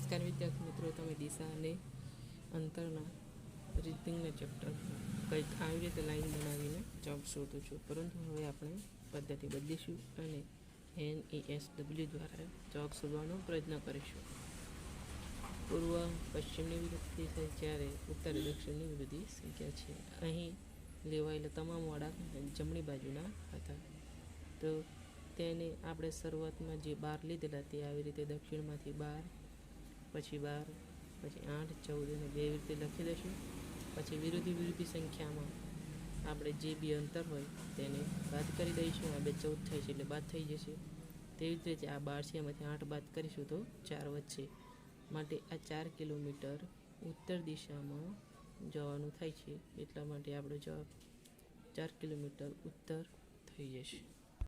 નમસ્કાર વિદ્યાર્થી મિત્રો, તમે દિશા અને અંતરના રીડિંગના ચેપ્ટર કંઈક આવી રીતે લાઈન બનાવીને જવાબ શોધો છો, પરંતુ હવે આપણે પદ્ધતિ બદલીશું અને NESW દ્વારા જવાબ શોધવાનો પ્રયત્ન કરીશું. પૂર્વ પશ્ચિમની વિરુદ્ધ છે જ્યારે ઉત્તર દક્ષિણની વિરુદ્ધ સંખ્યા છે. અહીં લેવાયેલા તમામ વળાંક જમણી બાજુના હતા, તો તેને આપણે શરૂઆતમાં જે 12 લીધેલા તે આવી રીતે દક્ષિણમાંથી 12, પછી 12, પછી 8, 14 અને 2 રીતે લખી દઈશું. પછી વિરુદ્ધ સંખ્યામાં આપણે જે બી અંતર હોય તેને બાદ કરી દઈશું. આ 2 14 થાય છે એટલે બાદ થઈ જશે. તેવી જ રીતે આ 12 છે, એમાંથી 8 બાદ કરીશું તો 4 વધશે. માટે આ 4 કિલોમીટર ઉત્તર દિશામાં જવાનું થાય છે, એટલા માટે આપણો જવાબ 4 કિલોમીટર ઉત્તર થઈ જશે.